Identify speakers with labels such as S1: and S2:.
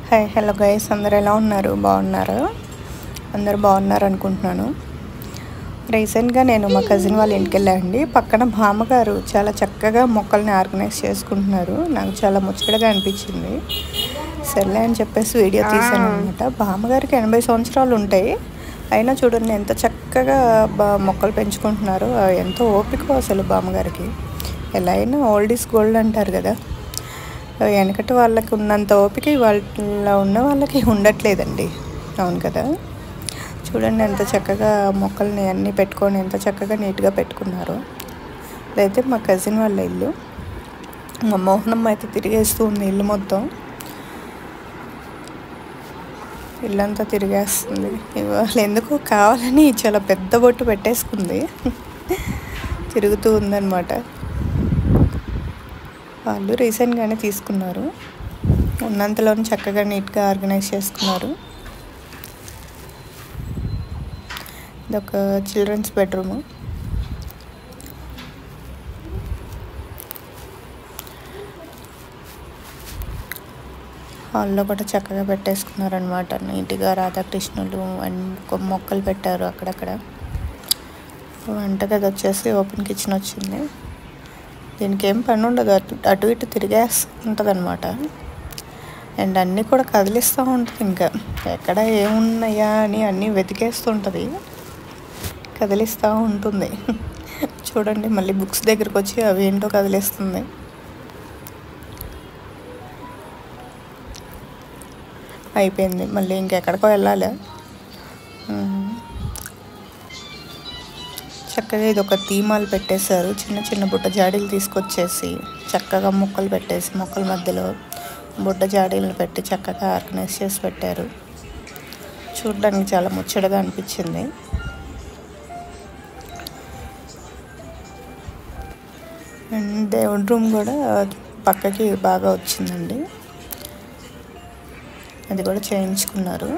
S1: Hi hello guys, అందరు ఎలా ఉన్నారు? బాగున్నారా? అందరు బాగున్నారు అనుకుంటున్నాను. రీసెంట్గా నేను మా కజిన్ వాళ్ళ ఇంటికి వెళ్ళానండి. పక్కన బామ్మగారు చాలా చక్కగా మొక్కల్ని ఆర్గనైజ్ చేసుకుంటున్నారు. నాకు చాలా ముచ్చటగా అనిపించింది. సర్లే అని చెప్పేసి వీడియో తీశాను అనమాట. బామ్మగారికి 80 సంవత్సరాలు ఉంటాయి. అయినా చూడండి ఎంత చక్కగా మొక్కలు పెంచుకుంటున్నారో. ఎంతో ఓపిక అసలు బామ్మగారికి. ఎలా అయినా ఓల్డ్ ఈజ్ గోల్డ్ అంటారు కదా. వెనకటి వాళ్ళకి ఉన్నంత ఓపిక వాళ్ళ ఉన్న వాళ్ళకి ఉండట్లేదండి. అవును కదా. చూడండి ఎంత చక్కగా మొక్కల్ని అన్నీ పెట్టుకొని ఎంత చక్కగా నీట్గా పెట్టుకున్నారు. అదైతే మా కజిన్ వాళ్ళ ఇల్లు. మా మోహనమ్మ అయితే తిరిగేస్తూ ఉంది ఇల్లు మొత్తం. ఇల్లంతా తిరిగేస్తుంది. ఇవాళ ఎందుకో కావాలని చాలా పెద్ద బొట్టు పెట్టేసుకుంది. తిరుగుతూ ఉందన్నమాట. వాళ్ళు రీసెంట్గానే తీసుకున్నారు. ఉన్నంతలోనే చక్కగా నీట్గా ఆర్గనైజ్ చేసుకున్నారు. ఇదొక చిల్డ్రన్స్ బెడ్రూము. హాల్లో కూడా చక్కగా పెట్టేసుకున్నారనమాట. నీట్గా రాధాకృష్ణులు అండ్ మొక్కలు పెట్టారు అక్కడక్కడ. వంటగది వచ్చేసి ఓపెన్ కిచెన్ వచ్చింది. దీనికి ఏం పని ఉండదు, అటు ఇటు తిరిగేస్తుంటుంది అనమాట. అండ్ అన్నీ కూడా కదిలిస్తూ ఉంటుంది. ఇంకా ఎక్కడ ఏమున్నాయా అని అన్నీ వెతికేస్తుంటుంది, కదిలిస్తూ ఉంటుంది. చూడండి మళ్ళీ బుక్స్ దగ్గరికి వచ్చి అవి ఏంటో కదిలిస్తుంది. అయిపోయింది, మళ్ళీ ఇంకెక్కడికో వెళ్ళాలి. చక్కగా ఇది ఒక థీమాలు పెట్టేశారు. చిన్న చిన్న బుట్ట జాడీలు తీసుకొచ్చేసి చక్కగా మొక్కలు పెట్టేసి మొక్కల మధ్యలో బుట్ట జాడీలను పెట్టి చక్కగా ఆర్గనైజ్ చేసి పెట్టారు. చూడడానికి చాలా ముచ్చటగా అనిపించింది. అండ్ దేవుడి రూమ్ కూడా పక్కకి బాగా వచ్చిందండి. అది కూడా చేయించుకున్నారు.